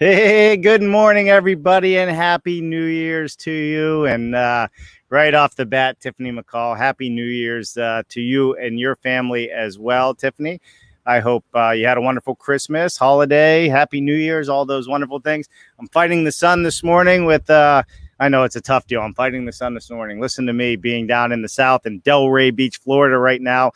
Hey, good morning, everybody, and Happy New Year's to you. And right off the bat, Tiffany McCall, Happy New Year's to you and your family as well, Tiffany. I hope you had a wonderful Christmas, holiday, Happy New Year's, all those wonderful things. I'm fighting the sun this morning with, I know it's a tough deal. I'm fighting the sun this morning. Listen to me being down in the South in Delray Beach, Florida right now.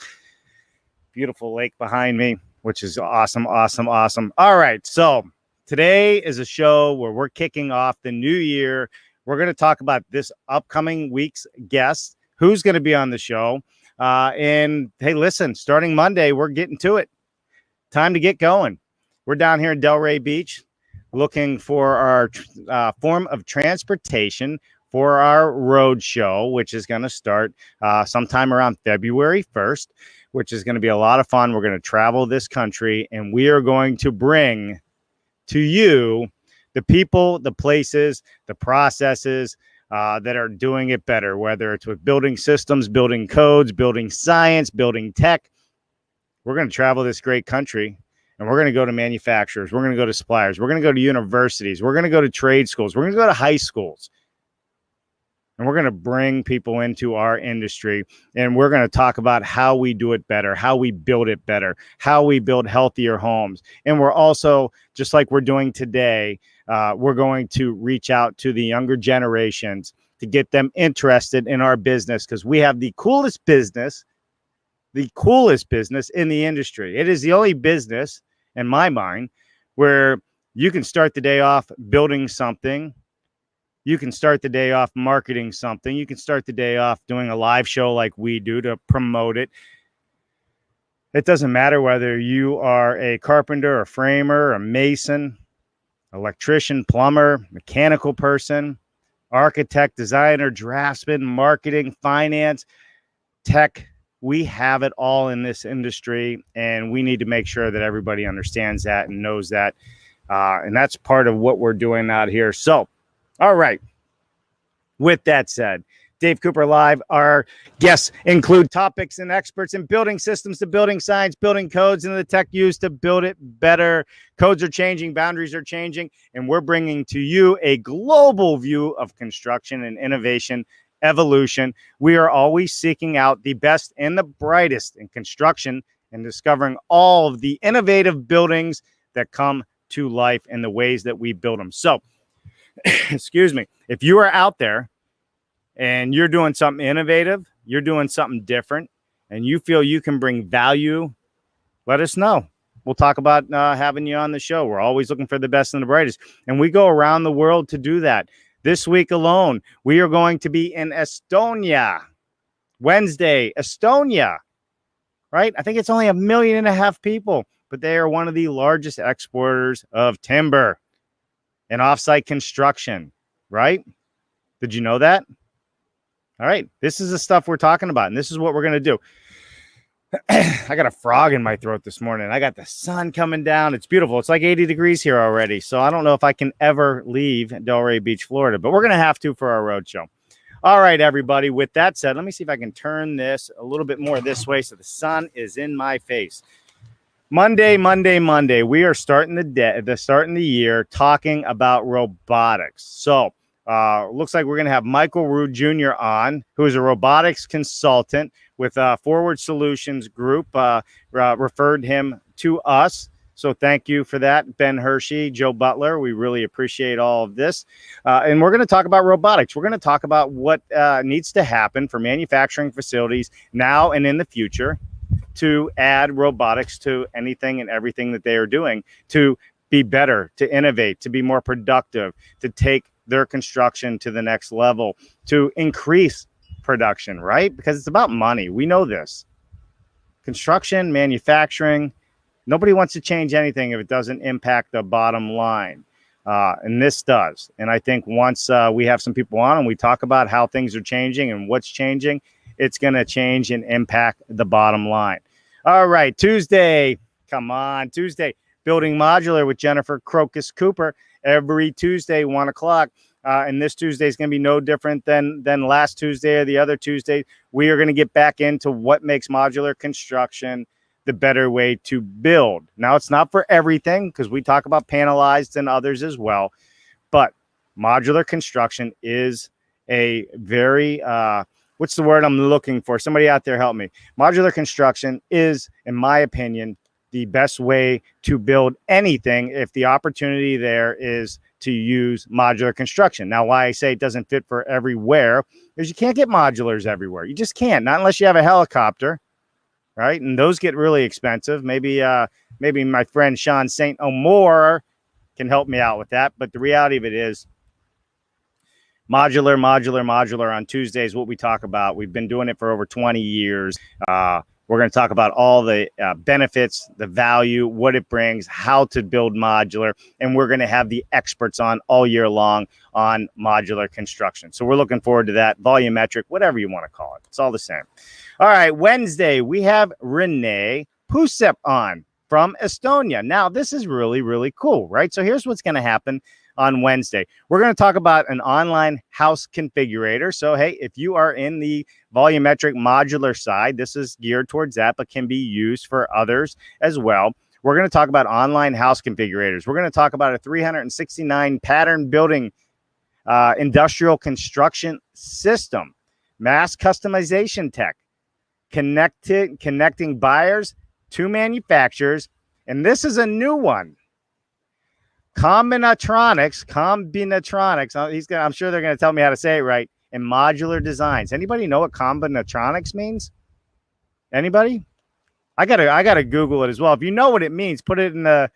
Beautiful lake behind me, which is awesome, awesome, awesome. All right, so today is a show where we're kicking off the new year. We're going to talk about this upcoming week's guest, who's going to be on the show. And hey, listen, starting Monday, we're getting to it. Time to get going. We're down here in Delray Beach looking for our form of transportation for our road show, which is going to start sometime around February 1st, which is going to be a lot of fun. We're going to travel this country, and we are going to bring to you the people, the places, the processes that are doing it better, whether it's with building systems, building codes, building science, building tech. We're going to travel this great country, and we're going to go to manufacturers. We're going to go to suppliers. We're going to go to universities. We're going to go to trade schools. We're going to go to high schools. And we're going to bring people into our industry, and we're going to talk about how we do it better, how we build it better, how we build healthier homes. And we're also, just like we're doing today, we're going to reach out to the younger generations to get them interested in our business, because we have the coolest business in the industry. It is the only business, in my mind, where you can start the day off building something. You can start the day off marketing something. You can start the day off doing a live show like we do to promote it. It doesn't matter whether you are a carpenter, a framer, a mason, electrician, plumber, mechanical person, architect, designer, draftsman, marketing, finance, tech. We have it all in this industry, and we need to make sure that everybody understands that and knows that. And that's part of what we're doing out here. So, all right. With that said, Dave Cooper Live, our guests include topics and experts in building systems to building science, building codes, and the tech used to build it better. Codes are changing, boundaries are changing, and we're bringing to you a global view of construction and innovation, evolution. We are always seeking out the best and the brightest in construction and discovering all of the innovative buildings that come to life in the ways that we build them. So, excuse me, if you are out there and you're doing something innovative, you're doing something different, and you feel you can bring value, let us know. We'll talk about having you on the show. We're always looking for the best and the brightest, and we go around the world to do that. This week alone, we are going to be in Estonia. Wednesday, Estonia, right? I think it's only 1.5 million people, but they are one of the largest exporters of timber and offsite construction, right? Did you know that? All right. This is the stuff we're talking about, and this is what we're going to do. I got a frog in my throat this morning. I got the sun coming down. It's beautiful. It's like 80 degrees here already. So I don't know if I can ever leave Delray Beach, Florida, but we're going to have to for our road show. All right, everybody. With that said, let me see if I can turn this a little bit more this way so the sun is in my face. Monday. We are starting the year talking about robotics. So looks like we're going to have Michael Rude Jr. on, who is a robotics consultant with Forward Solutions Group, referred him to us. So thank you for that, Ben Hershey, Joe Butler. We really appreciate all of this. And we're going to talk about robotics. We're going to talk about what needs to happen for manufacturing facilities now and in the future to add robotics to anything and everything that they are doing, to be better, to innovate, to be more productive, to take their construction to the next level, to increase production, right? Because it's about money. We know this. Construction, manufacturing, nobody wants to change anything if it doesn't impact the bottom line. And this does. And I think once we have some people on and we talk about how things are changing and what's changing, it's going to change and impact the bottom line. All right, Tuesday. Come on, Tuesday. Building Modular with Jennifer Crocus Cooper every Tuesday, 1 o'clock. And this Tuesday is going to be no different than last Tuesday or the other Tuesday. We are going to get back into what makes modular construction the better way to build. Now, it's not for everything because we talk about panelized and others as well, but modular construction is a very, what's the word I'm looking for? Somebody out there help me. Modular construction is, in my opinion, the best way to build anything if the opportunity there is to use modular construction. Now, why I say it doesn't fit for everywhere is you can't get modulars everywhere. You just can't, not unless you have a helicopter, right? And those get really expensive. Maybe my friend Sean St. O'More can help me out with that. But the reality of it is modular on Tuesdays, what we talk about. We've been doing it for over 20 years. We're going to talk about all the benefits, the value, what it brings, how to build modular, and we're going to have the experts on all year long on modular construction. So we're looking forward to that. Volumetric, whatever you want to call it. It's all the same. All right, Wednesday, we have Renee Pusep on from Estonia. Now, this is really, really cool, right? So here's what's going to happen on Wednesday. We're going to talk about an online house configurator. So, hey, if you are in the volumetric modular side, this is geared towards that, but can be used for others as well. We're going to talk about online house configurators. We're going to talk about a 369 pattern building industrial construction system, mass customization tech, connecting buyers to manufacturers. And this is a new one. Combinatronics. I'm sure they're going to tell me how to say it right. And modular designs. Anybody know what combinatronics means? Anybody? I gotta Google it as well. If you know what it means, put it in there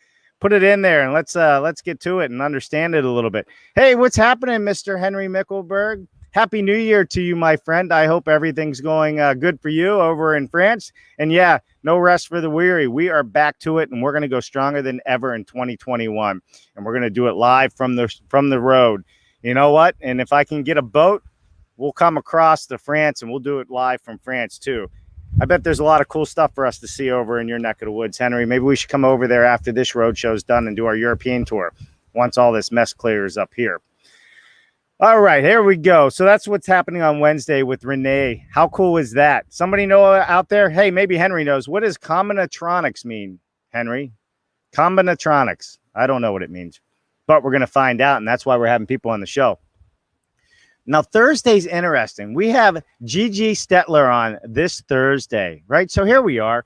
and let's get to it and understand it a little bit. Hey, what's happening, Mr. Henry Mickelberg? Happy New Year to you, my friend. I hope everything's going good for you over in France. And yeah, no rest for the weary. We are back to it, and we're going to go stronger than ever in 2021. And we're going to do it live from the road. You know what? And if I can get a boat, we'll come across to France, and we'll do it live from France too. I bet there's a lot of cool stuff for us to see over in your neck of the woods, Henry. Maybe we should come over there after this road show's done and do our European tour once all this mess clears up here. All right, here we go. So that's what's happening on Wednesday with Renee. How cool is that? Somebody know out there? Hey, maybe Henry knows. What does combinatronics mean, Henry? Combinatronics. I don't know what it means, but we're going to find out, and that's why we're having people on the show. Now, Thursday's interesting. We have Gigi Stetler on this Thursday, right? So here we are.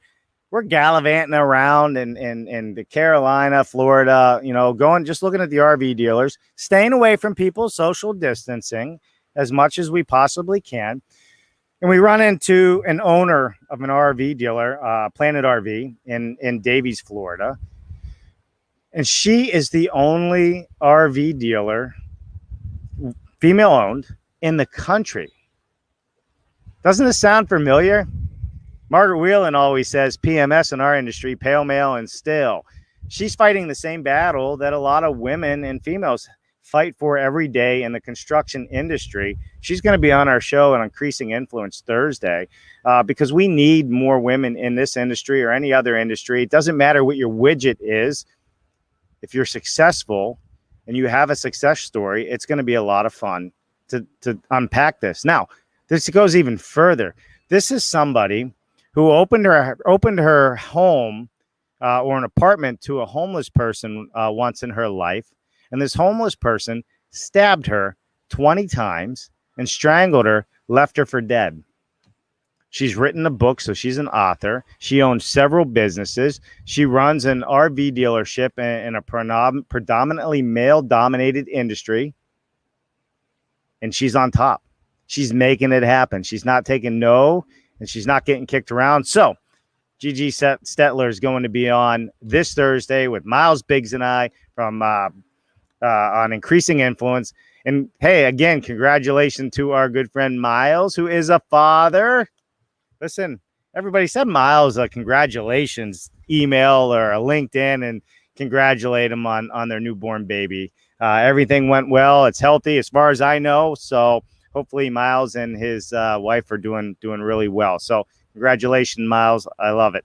We're gallivanting around in the Carolina, Florida, just looking at the RV dealers, staying away from people, social distancing as much as we possibly can. And we run into an owner of an RV dealer, Planet RV in Davies, Florida. And she is the only RV dealer, female owned, in the country. Doesn't this sound familiar? Margaret Whelan always says PMS in our industry, pale, male, and stale. She's fighting the same battle that a lot of women and females fight for every day in the construction industry. She's going to be on our show on Increasing Influence Thursday because we need more women in this industry or any other industry. It doesn't matter what your widget is. If you're successful and you have a success story, it's going to be a lot of fun to unpack this. Now, this goes even further. This is somebody who opened her home or an apartment to a homeless person once in her life. And this homeless person stabbed her 20 times and strangled her, left her for dead. She's written a book, so she's an author. She owns several businesses. She runs an RV dealership in a predominantly male-dominated industry. And she's on top. She's making it happen. She's not taking no, and she's not getting kicked around. So Gigi Stetler is going to be on this Thursday with Miles Biggs and I from on Increasing Influence. And hey, again, congratulations to our good friend Miles, who is a father. Listen, everybody send Miles a congratulations email or a LinkedIn and congratulate him on their newborn baby. Everything went well. It's healthy as far as I know. So hopefully Miles and his wife are doing really well. So congratulations, Miles. I love it.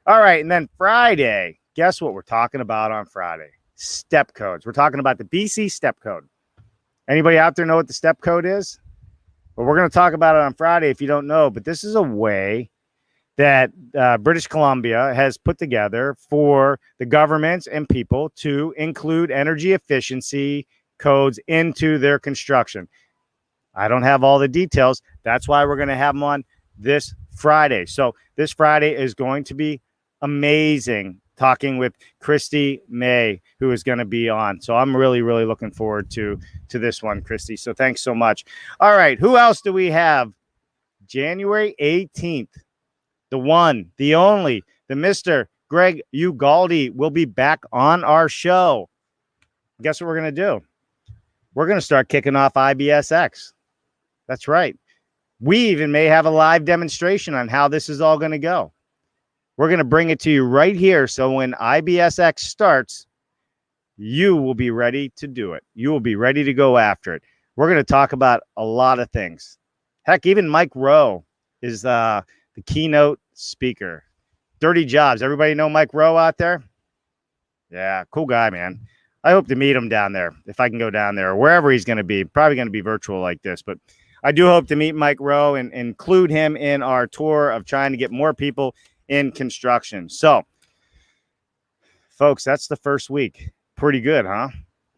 All right. And then Friday, guess what we're talking about on Friday? Step codes. We're talking about the BC step code. Anybody out there know what the step code is? Well, we're going to talk about it on Friday if you don't know, but this is a way that British Columbia has put together for the governments and people to include energy efficiency codes into their construction. I don't have all the details. That's why we're going to have them on this Friday. So this Friday is going to be amazing, talking with Christy May, who is going to be on. So I'm really, really looking forward to this one, Christy. So thanks so much. All right. Who else do we have? January 18th, the one, the only, the Mr. Greg Ugaldi will be back on our show. Guess what we're going to do? We're going to start kicking off IBSX. That's right. We even may have a live demonstration on how this is all going to go. We're going to bring it to you right here. So when IBSX starts, you will be ready to do it. You will be ready to go after it. We're going to talk about a lot of things. Heck, even Mike Rowe is the keynote speaker. Dirty Jobs. Everybody know Mike Rowe out there? Yeah, cool guy, man. I hope to meet him down there if I can go down there or wherever he's going to be. Probably going to be virtual like this, but I do hope to meet Mike Rowe and include him in our tour of trying to get more people in construction. So, folks, that's the first week. Pretty good, huh?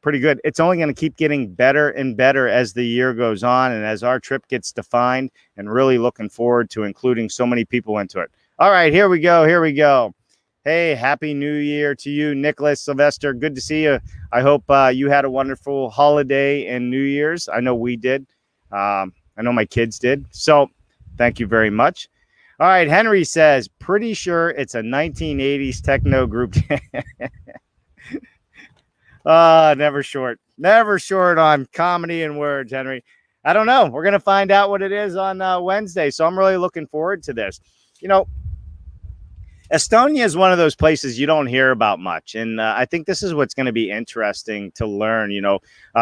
Pretty good. It's only going to keep getting better and better as the year goes on and as our trip gets defined, and really looking forward to including so many people into it. All right, here we go. Here we go. Hey, Happy New Year to you, Nicholas Sylvester. Good to see you. I hope you had a wonderful holiday and New Year's. I know we did. I know my kids did. So thank you very much. All right. Henry says, pretty sure it's a 1980s techno group. Never short on comedy and words, Henry. I don't know. We're going to find out what it is on Wednesday. So I'm really looking forward to this. You know, Estonia is one of those places you don't hear about much. And I think this is what's going to be interesting to learn. You know,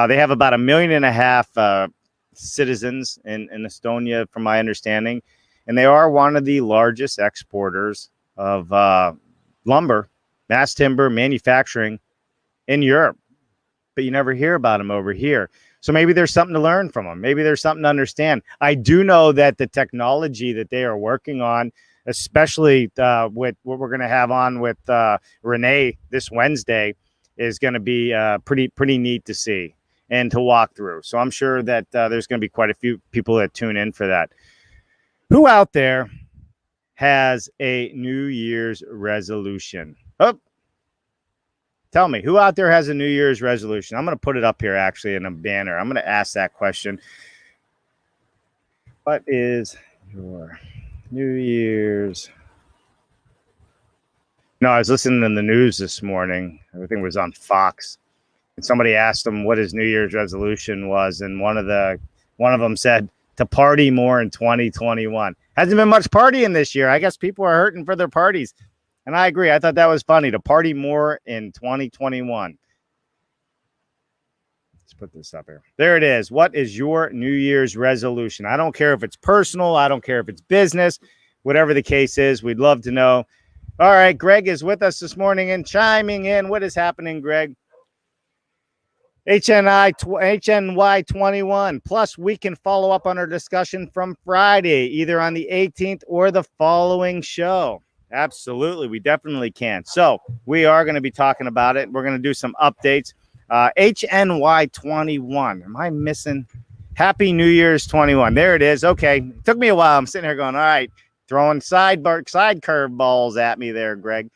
they have about 1.5 million citizens in Estonia, from my understanding, and they are one of the largest exporters of lumber, mass timber, manufacturing in Europe, but you never hear about them over here. So maybe there's something to learn from them. Maybe there's something to understand. I do know that the technology that they are working on, especially with what we're going to have on with Renee this Wednesday, is going to be pretty neat to see and to walk through. So I'm sure that there's going to be quite a few people that tune in for that. Who out there has a New Year's resolution? Oh, tell me, who out there has a New Year's resolution? I'm going to put it up here actually in a banner. I'm going to ask that question. What is your New Year's? No, I was listening to the news this morning. Everything was on Fox. And somebody asked him what his New Year's resolution was, and one of them said to party more in 2021. Hasn't been much partying this year. I guess people are hurting for their parties, and I agree. I thought that was funny, to party more in 2021. Let's put this up here. There it is. What is your New Year's resolution? I don't care if it's personal. I don't care if it's business. Whatever the case is, we'd love to know. All right, Greg is with us this morning and chiming in. What is happening, Greg? HNY 21. Plus, we can follow up on our discussion from Friday, either on the 18th or the following show. Absolutely, we definitely can. So we are going to be talking about it. We're going to do some updates. HNY 21. Am I missing? Happy New Year's 21. There it is. Okay. It took me a while. I'm sitting here going, all right, throwing side curve balls at me there, Greg.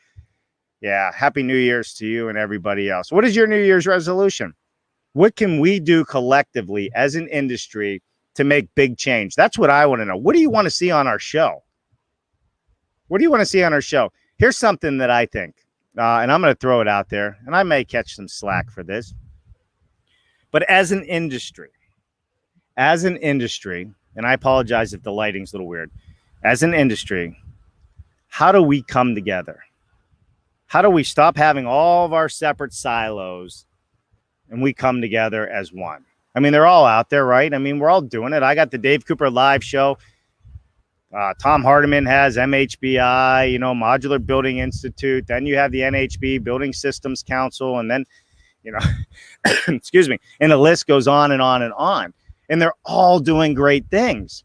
Yeah. Happy New Year's to you and everybody else. What is your New Year's resolution? What can we do collectively as an industry to make big change? That's what I want to know. What do you want to see on our show? What do you want to see on our show? Here's something that I think, and I'm going to throw it out there, and I may catch some slack for this. But as an industry, and I apologize if the lighting's a little weird. As an industry, how do we come together? How do we stop having all of our separate silos and we come together as one? I mean, they're all out there, right? I mean, we're all doing it. I got the Dave Cooper live show. Tom Hardiman has MHBI, Modular Building Institute. Then you have the NHB, Building Systems Council. And then, excuse me. And the list goes on and on and on. And they're all doing great things.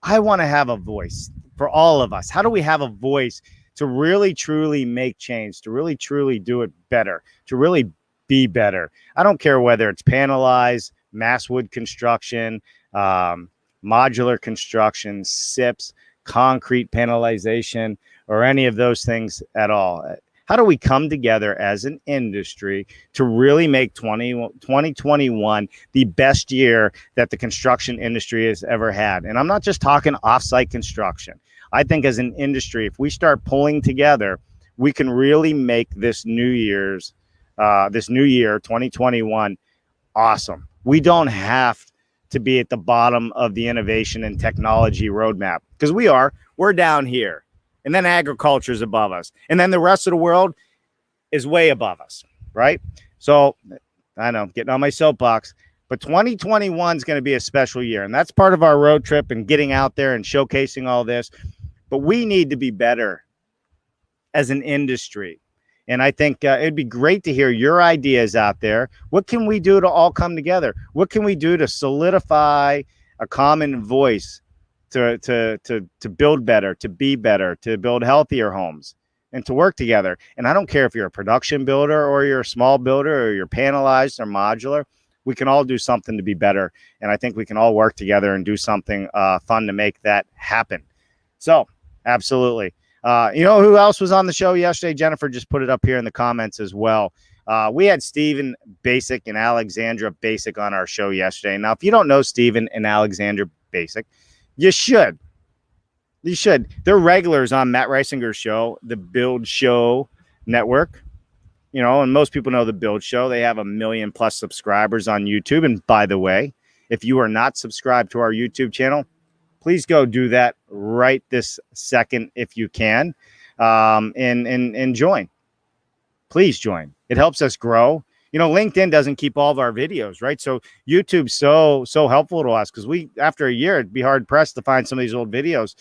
I want to have a voice. for all of us? How do we have a voice to really, truly make change, to really, truly do it better, to really be better? I don't care whether it's panelized, mass wood construction, modular construction, SIPs, concrete panelization, or any of those things at all. How do we come together as an industry to really make 2021 the best year that the construction industry has ever had? And I'm not just talking offsite construction. I think as an industry, if we start pulling together, we can really make this new year, 2021, awesome. We don't have to be at the bottom of the innovation and technology roadmap, because we're down here. And then agriculture is above us. And then the rest of the world is way above us, right? So I know, getting on my soapbox, but 2021 is going to be a special year. And that's part of our road trip and getting out there and showcasing all this. But we need to be better as an industry. And I think it'd be great to hear your ideas out there. What can we do to all come together? What can we do to solidify a common voice to build better, to be better, to build healthier homes, and to work together? And I don't care if you're a production builder or you're a small builder or you're panelized or modular. We can all do something to be better. And I think we can all work together and do something fun to make that happen. So absolutely. You know who else was on the show yesterday? Jennifer just put it up here in the comments as well. We had Stephen Basic and Alexandra Basic on our show yesterday. Now, if you don't know Stephen and Alexandra Basic, you should. You should. They're regulars on Matt Reisinger's show, the Build Show Network. You know, and most people know the Build Show. They have 1 million+ subscribers on YouTube. And by the way, if you are not subscribed to our YouTube channel, please go do that right this second if you can, and join. Please join. It helps us grow. You know, LinkedIn doesn't keep all of our videos, right? So YouTube's so helpful to us, because after a year, it'd be hard pressed to find some of these old videos.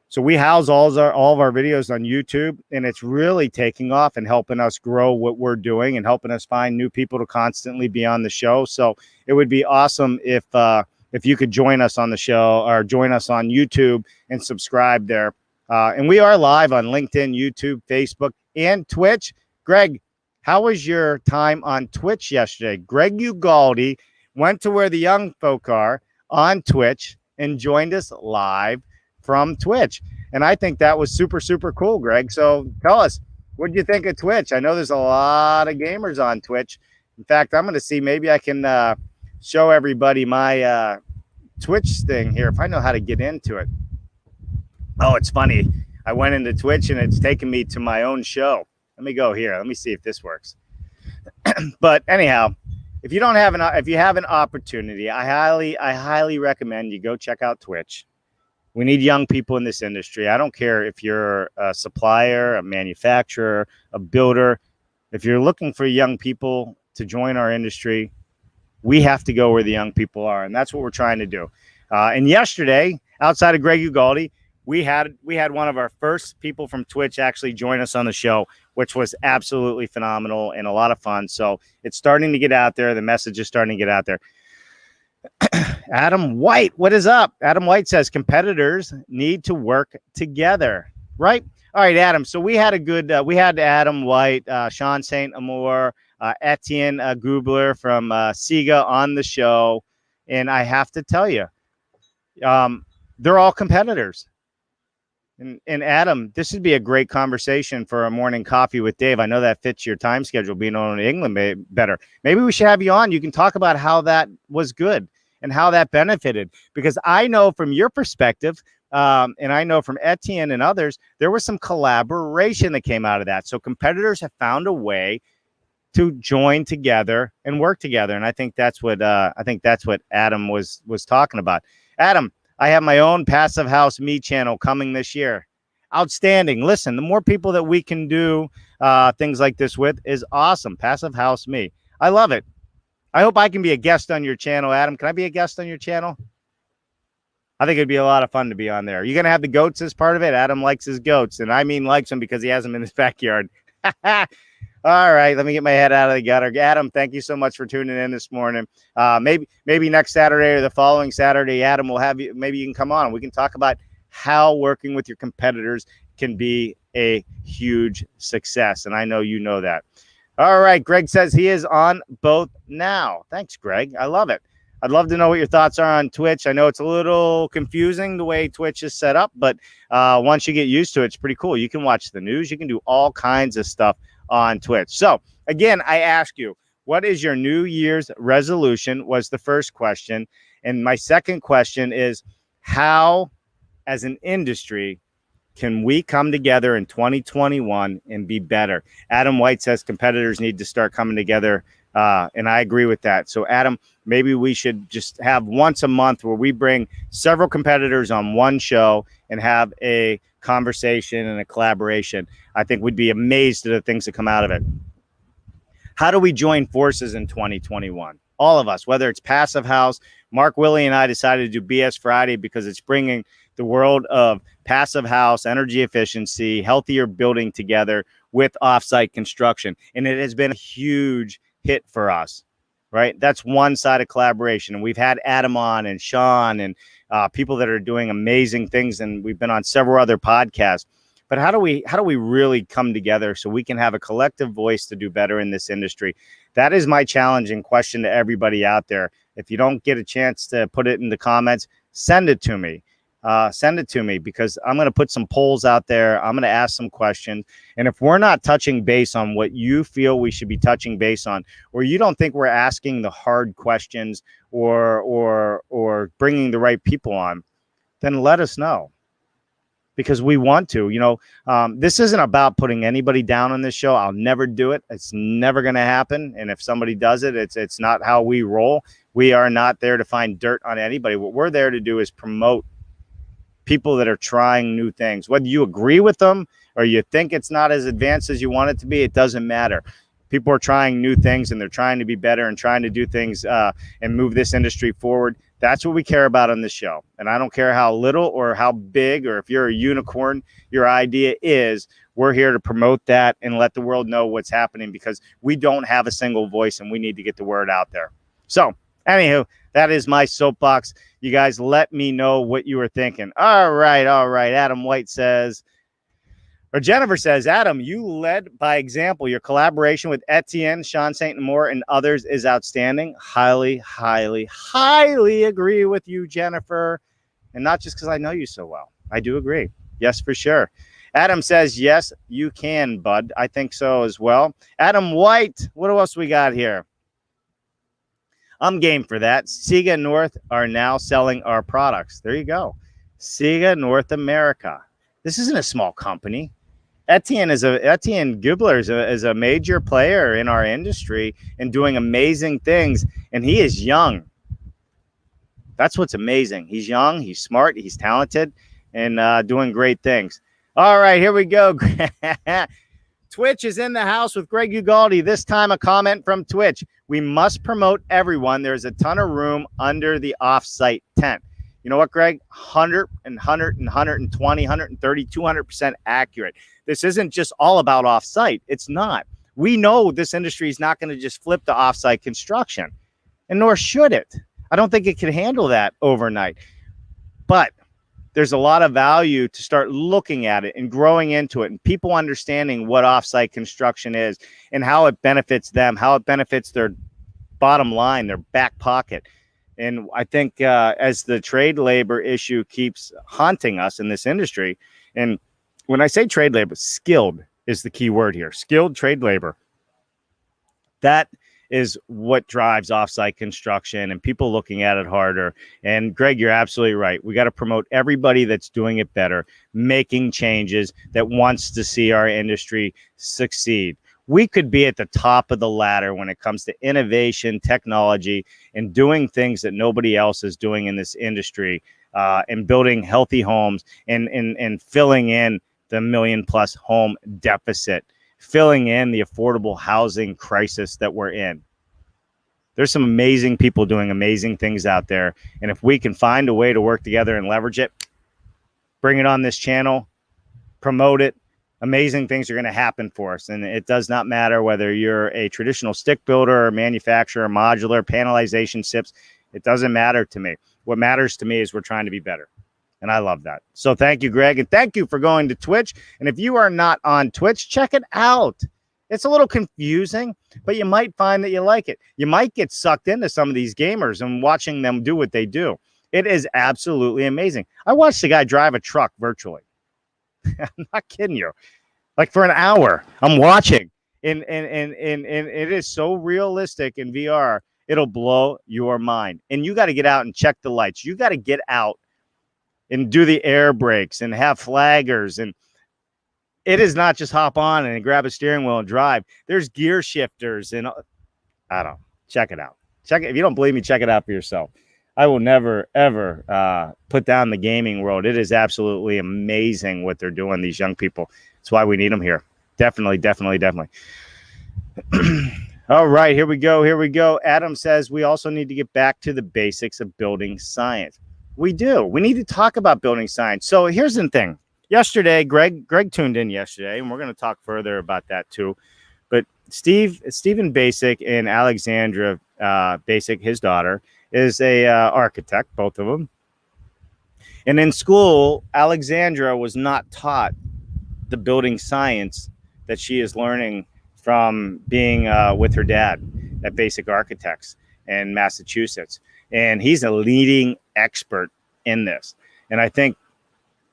So we house all of our videos on YouTube, and it's really taking off and helping us grow what we're doing and helping us find new people to constantly be on the show. So it would be awesome if you could join us on the show, or join us on YouTube and subscribe there. And we are live on LinkedIn, YouTube, Facebook, and Twitch. Greg, how was your time on Twitch yesterday? Greg Ugaldi went to where the young folk are on Twitch and joined us live from Twitch. And I think that was super, super cool, Greg. So tell us, what did you think of Twitch? I know there's a lot of gamers on Twitch. In fact, I'm going to see, maybe I can show everybody my Twitch thing here, if I know how to get into it. Oh, it's funny. I went into Twitch and it's taken me to my own show. Let me go here. Let me see if this works. But anyhow, if you have an opportunity, I highly recommend you go check out Twitch. We need young people in this industry. I don't care if you're a supplier, a manufacturer, a builder. If you're looking for young people to join our industry, we have to go where the young people are, and that's what we're trying to do. And yesterday, outside of Greg Ugaldi, we had one of our first people from Twitch actually join us on the show, which was absolutely phenomenal and a lot of fun. So it's starting to get out there. The message is starting to get out there. Adam White, what is up? Adam White says competitors need to work together, right? All right, Adam. So we had we had Adam White, Sean St. Amour, Etienne Gubler from SIGA on the show. And I have to tell you, they're all competitors. And Adam, this would be a great conversation for a morning coffee with Dave. I know that fits your time schedule, being on England better. Maybe we should have you on. You can talk about how that was good and how that benefited. Because I know from your perspective, and I know from Etienne and others, there was some collaboration that came out of that. So competitors have found a way to join together and work together. And I think that's what Adam was talking about. Adam, I have my own Passive House Me channel coming this year. Outstanding. Listen, the more people that we can do things like this with is awesome. Passive House Me. I love it. I hope I can be a guest on your channel, Adam. Can I be a guest on your channel? I think it'd be a lot of fun to be on there. You're going to have the goats as part of it. Adam likes his goats, and I mean likes them because he has them in his backyard. All right, let me get my head out of the gutter. Adam, thank you so much for tuning in this morning. Maybe next Saturday or the following Saturday, Adam will have you. Maybe you can come on and we can talk about how working with your competitors can be a huge success. And I know you know that. All right. Greg says he is on both now. Thanks, Greg. I love it. I'd love to know what your thoughts are on Twitch. I know it's a little confusing the way Twitch is set up, but once you get used to it, it's pretty cool. You can watch the news. You can do all kinds of stuff on Twitch. So, again, I ask you, what is your New Year's resolution was the first question. And my second question is, how, as an industry, can we come together in 2021 and be better? Adam White says competitors need to start coming together. And I agree with that. So, Adam, maybe we should just have once a month where we bring several competitors on one show and have a conversation and a collaboration. I think we'd be amazed at the things that come out of it. How do we join forces in 2021? All of us, whether it's Passive House, Mark, Willie, and I decided to do BS Friday because it's bringing the world of Passive House, energy efficiency, healthier building together with offsite construction. And it has been a huge hit for us, right? That's one side of collaboration. And we've had Adam on and Sean and people that are doing amazing things. And we've been on several other podcasts. But how do we really come together so we can have a collective voice to do better in this industry? That is my challenging question to everybody out there. If you don't get a chance to put it in the comments, send it to me. Send it to me, because I'm going to put some polls out there. I'm going to ask some questions. And if we're not touching base on what you feel we should be touching base on, or you don't think we're asking the hard questions or bringing the right people on, then let us know, because we want to. This isn't about putting anybody down on this show. I'll never do it. It's never going to happen. And if somebody does it, it's not how we roll. We are not there to find dirt on anybody. What we're there to do is promote people that are trying new things. Whether you agree with them or you think it's not as advanced as you want it to be, it doesn't matter. People are trying new things and they're trying to be better and trying to do things and move this industry forward. That's what we care about on this show. And I don't care how little or how big, or if you're a unicorn, your idea is, we're here to promote that and let the world know what's happening, because we don't have a single voice and we need to get the word out there. So, anywho, that is my soapbox. You guys let me know what you were thinking. All right. Adam White says, or Jennifer says, Adam, you led by example. Your collaboration with Etienne, Sean St. Amour, and others is outstanding. Highly, highly, highly agree with you, Jennifer. And not just because I know you so well. I do agree. Yes, for sure. Adam says, yes, you can, bud. I think so as well. Adam White, what else we got here? I'm game for that. Sega North are now selling our products. There you go. Sega North America. This isn't a small company. Etienne Gubler is a major player in our industry and doing amazing things. And he is young. That's what's amazing. He's young, he's smart, he's talented, and doing great things. All right, here we go. Twitch is in the house with Greg Ugaldi. This time a comment from Twitch. We must promote everyone. There's a ton of room under the offsite tent. You know what, Greg? 100 and 100 and 120, 130, 200% accurate. This isn't just all about offsite. It's not. We know this industry is not going to just flip to offsite construction, and nor should it. I don't think it can handle that overnight. But there's a lot of value to start looking at it and growing into it, and people understanding what offsite construction is and how it benefits them, how it benefits their bottom line, their back pocket. And I think as the trade labor issue keeps haunting us in this industry, and when I say trade labor, skilled is the key word here, skilled trade labor. That is what drives offsite construction and people looking at it harder. And Greg, you're absolutely right. We got to promote everybody that's doing it better, making changes, that wants to see our industry succeed. We could be at the top of the ladder when it comes to innovation, technology, and doing things that nobody else is doing in this industry, and building healthy homes and filling in the 1 million+ home deficit, filling in the affordable housing crisis that we're in. There's some amazing people doing amazing things out there. And if we can find a way to work together and leverage it, bring it on this channel, promote it, amazing things are going to happen for us. And it does not matter whether you're a traditional stick builder or manufacturer, modular, panelization, SIPs. It doesn't matter to me. What matters to me is we're trying to be better. And I love that. So thank you, Greg. And thank you for going to Twitch. And if you are not on Twitch, check it out. It's a little confusing, but you might find that you like it. You might get sucked into some of these gamers and watching them do what they do. It is absolutely amazing. I watched the guy drive a truck virtually. I'm not kidding you. Like for an hour, I'm watching. And it is so realistic in VR, it'll blow your mind. And you got to get out and check the lights. You got to get out and do the air brakes and have flaggers. And it is not just hop on and grab a steering wheel and drive. There's gear shifters and I don't know. Check it out. Check it. If you don't believe me, check it out for yourself. I will never, ever put down the gaming world. It is absolutely amazing what they're doing, these young people. That's why we need them here. Definitely, definitely, definitely. All right, here we go. Here we go. Adam says we also need to get back to the basics of building science. We do. We need to talk about building science. So here's the thing. Yesterday, Greg tuned in yesterday, and we're going to talk further about that too. But Stephen Basic and Alexandra Basic, his daughter, is a architect, both of them. And in school, Alexandra was not taught the building science that she is learning from being with her dad at Basic Architects in Massachusetts. And he's a leading expert in this. And I think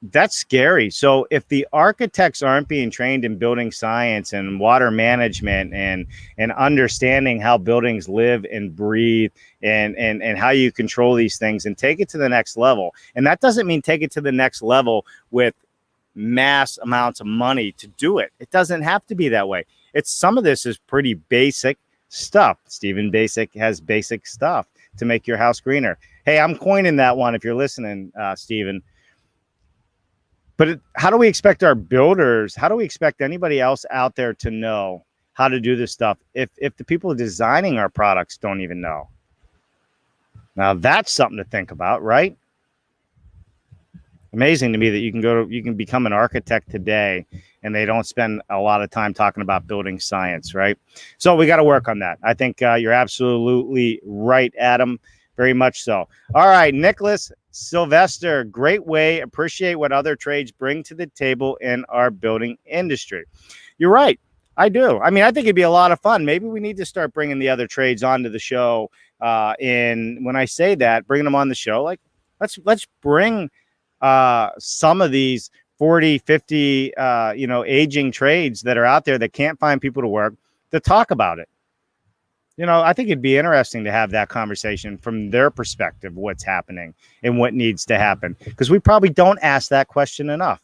that's scary. So if the architects aren't being trained in building science and water management and understanding how buildings live and breathe and how you control these things and take it to the next level. And that doesn't mean take it to the next level with mass amounts of money to do it. It doesn't have to be that way. Some of this is pretty basic stuff. Stephen Basic has basic stuff to make your house greener. Hey, I'm coining that one if you're listening, Stephen. But how do we expect our builders, how do we expect anybody else out there to know how to do this stuff if the people designing our products don't even know? Now, that's something to think about, right? Amazing to me that you can become an architect today and they don't spend a lot of time talking about building science, right? So we got to work on that. I think you're absolutely right, Adam. Very much so. All right, Nicholas Sylvester, great way. Appreciate what other trades bring to the table in our building industry. You're right. I do. I mean, I think it'd be a lot of fun. Maybe we need to start bringing the other trades onto the show. And when I say that, bringing them on the show, like let's bring some of these 40, 50, aging trades that are out there that can't find people to work to talk about it. I think it'd be interesting to have that conversation from their perspective, what's happening and what needs to happen, because we probably don't ask that question enough.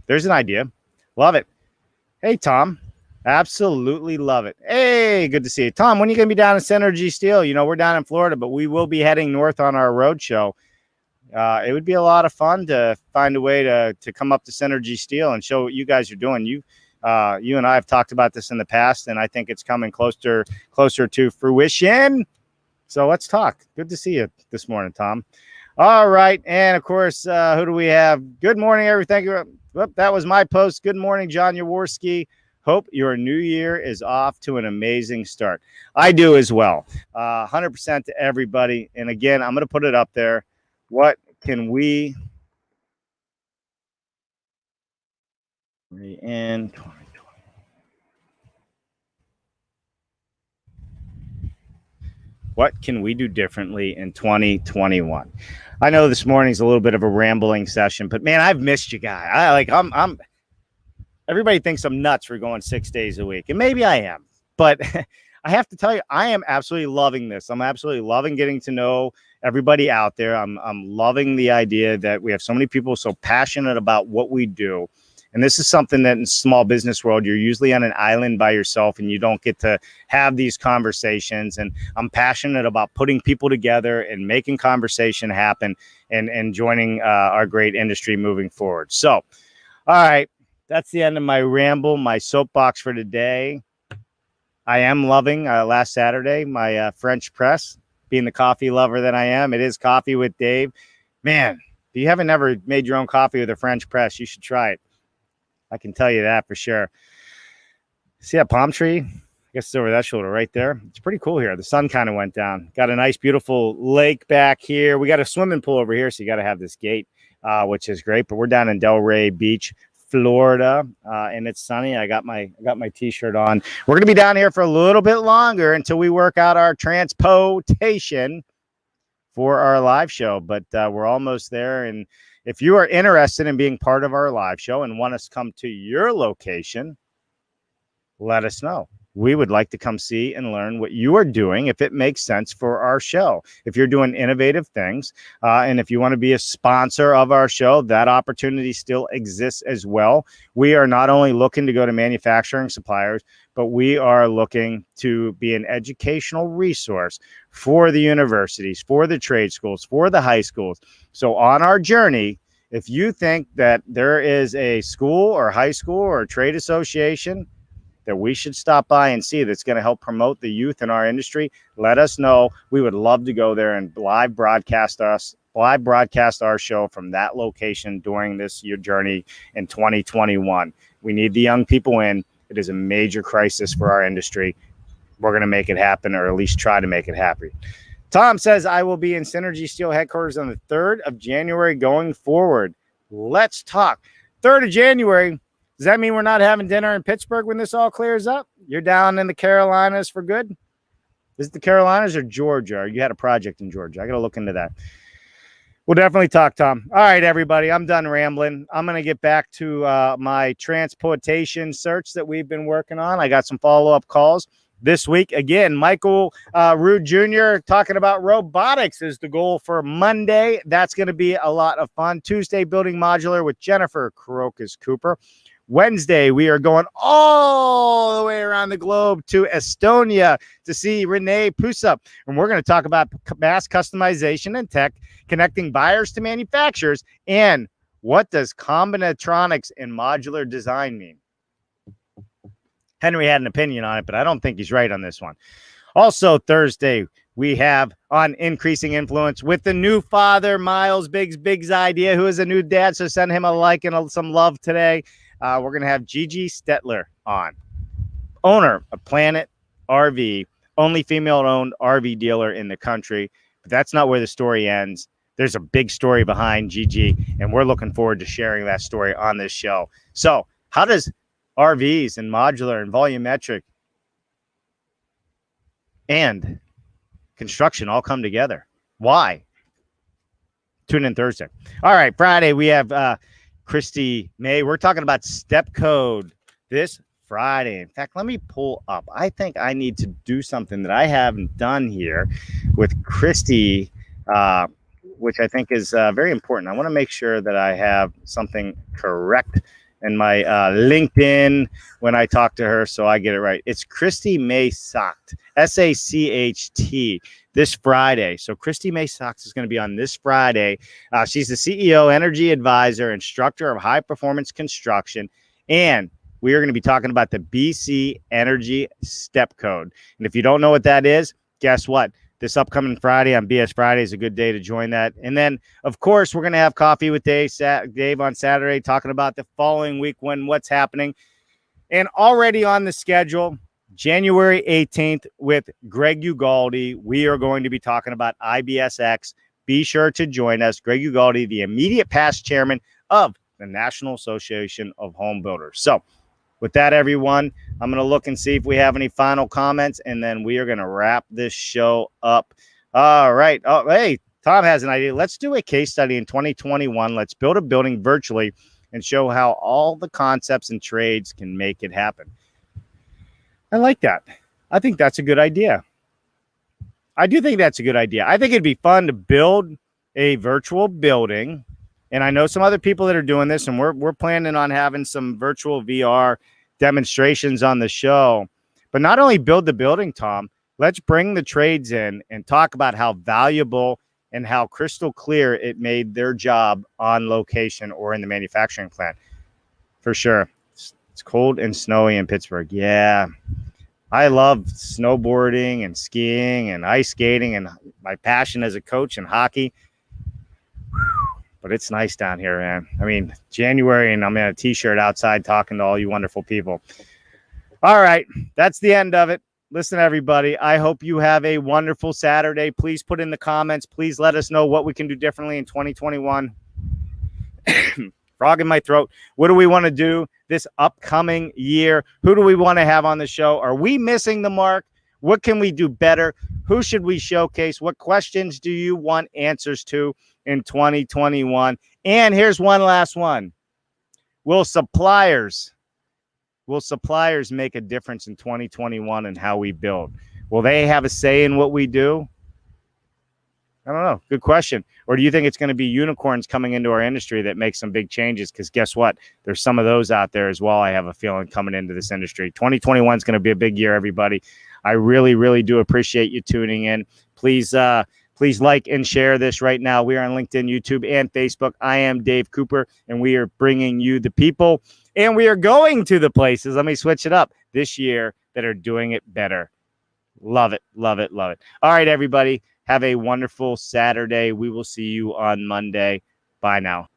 There's an idea. Love it. Hey, Tom. Absolutely love it. Hey, good to see you. Tom, when are you going to be down in Synergy Steel? We're down in Florida, but we will be heading north on our road show. It would be a lot of fun to find a way to come up to Synergy Steel and show what you guys are doing. You and I have talked about this in the past, and I think it's coming closer to fruition. So let's talk. Good to see you this morning, Tom. All right. And of course, who do we have? Good morning, everything. That was my post. Good morning, John Jaworski. Hope your new year is off to an amazing start. I do as well. 100% to everybody. And again, I'm going to put it up there. What can we in 2020? What can we do differently in 2021? I know this morning's a little bit of a rambling session, but man, I've missed you guys. I'm everybody thinks I'm nuts for going 6 days a week, and maybe I am, but I have to tell you, I am absolutely loving this. I'm absolutely loving getting to know everybody out there. I'm loving the idea that we have so many people so passionate about what we do. And this is something that in small business world, you're usually on an island by yourself and you don't get to have these conversations. And I'm passionate about putting people together and making conversation happen and joining our great industry moving forward. So, all right, that's the end of my ramble, my soapbox for today. I am loving last Saturday, my French press, being the coffee lover that I am. It is Coffee with Dave. Man, if you haven't ever made your own coffee with a French press, you should try it. I can tell you that for sure. See that palm tree? guess it's over that shoulder right there. It's pretty cool here. The sun kind of went down. Got a nice, beautiful lake back here. We got a swimming pool over here, so you got to have this gate, which is great. But we're down in Delray Beach, Florida, and it's sunny. I got my t-shirt on. We're gonna be down here for a little bit longer until we work out our transportation for our live show, but we're almost there. And if you are interested in being part of our live show and want us to come to your location, let us know. We would like to come see and learn what you are doing, if it makes sense for our show. If you're doing innovative things, and if you want to be a sponsor of our show, that opportunity still exists as well. We are not only looking to go to manufacturing suppliers, but we are looking to be an educational resource for the universities, for the trade schools, for the high schools. So on our journey, if you think that there is a school or high school or trade association that we should stop by and see that's going to help promote the youth in our industry, let us know. We would love to go there and live broadcast our show from that location during this year journey in 2021. We need the young people in. It is a major crisis for our industry. We're going to make it happen, or at least try to make it happen. Tom says, I will be in Synergy Steel headquarters on the 3rd of January going forward. Let's talk. 3rd of January. Does that mean we're not having dinner in Pittsburgh when this all clears up? You're down in the Carolinas for good? Is it the Carolinas or Georgia? You had a project in Georgia. I got to look into that. We'll definitely talk, Tom. All right, everybody. I'm done rambling. I'm going to get back to my transportation search that we've been working on. I got some follow-up calls this week. Again, Michael Rude Jr. talking about robotics is the goal for Monday. That's going to be a lot of fun. Tuesday, building modular with Jennifer Crocus Cooper. Wednesday, we are going all the way around the globe to Estonia to see Renee Pusa. And we're going to talk about mass customization and tech, connecting buyers to manufacturers, and what does combinatronics and modular design mean? Henry had an opinion on it, but I don't think he's right on this one. Also, Thursday, we have on Increasing Influence with the new father, Miles Biggs Idea, who is a new dad. So send him a like and some love today. We're going to have Gigi Stetler on, owner of Planet RV, only female-owned RV dealer in the country. But that's not where the story ends. There's a big story behind Gigi, and we're looking forward to sharing that story on this show. So how does RVs and modular and volumetric and construction all come together? Why? Tune in Thursday. All right, Friday, we have Christy May. We're talking about step code this Friday. In fact, let me pull up. I think I need to do something that I haven't done here with Christy, which I think is very important. I want to make sure that I have something correct in my LinkedIn when I talk to her, so I get it right. It's Christy May Sacht, S-A-C-H-T, this Friday. So Christy May Sacht is going to be on this Friday. She's the CEO, energy advisor, instructor of high performance construction, and we are going to be talking about the BC Energy Step Code. And if you don't know what that is, guess what? This upcoming Friday on BS Friday is a good day to join that. And then, of course, we're going to have coffee with Dave on Saturday, talking about the following week, what's happening. And already on the schedule, January 18th with Greg Ugaldi, we are going to be talking about IBSX. Be sure to join us. Greg Ugaldi, the immediate past chairman of the National Association of Home Builders. So with that, everyone, I'm going to look and see if we have any final comments, and then we are going to wrap this show up. All right. Oh, hey, Tom has an idea. Let's do a case study in 2021. Let's build a building virtually and show how all the concepts and trades can make it happen. I like that. I think that's a good idea. I do think that's a good idea. I think it'd be fun to build a virtual building. And I know some other people that are doing this, and we're planning on having some virtual VR demonstrations on the show. But not only build the building, Tom, let's bring the trades in and talk about how valuable and how crystal clear it made their job on location or in the manufacturing plant. For sure. It's cold and snowy in Pittsburgh. Yeah. I love snowboarding and skiing and ice skating and my passion as a coach in hockey. But it's nice down here, man. I mean, January, and I'm in a t-shirt outside talking to all you wonderful people. All right. That's the end of it. Listen, everybody, I hope you have a wonderful Saturday. Please put in the comments. Please let us know what we can do differently in 2021. Frog in my throat. What do we want to do this upcoming year? Who do we want to have on the show? Are we missing the mark? What can we do better? Who should we showcase? What questions do you want answers to in 2021? And here's one last one. Will suppliers make a difference in 2021 and how we build? Will they have a say in what we do? I don't know. Good question. Or do you think it's going to be unicorns coming into our industry that make some big changes? Because guess what? There's some of those out there as well, I have a feeling, coming into this industry. 2021 is going to be a big year, everybody. I really, really do appreciate you tuning in. Please like and share this right now. We are on LinkedIn, YouTube, and Facebook. I am Dave Cooper, and we are bringing you the people, and we are going to the places, let me switch it up, this year that are doing it better. Love it, love it, love it. All right, everybody. Have a wonderful Saturday. We will see you on Monday. Bye now.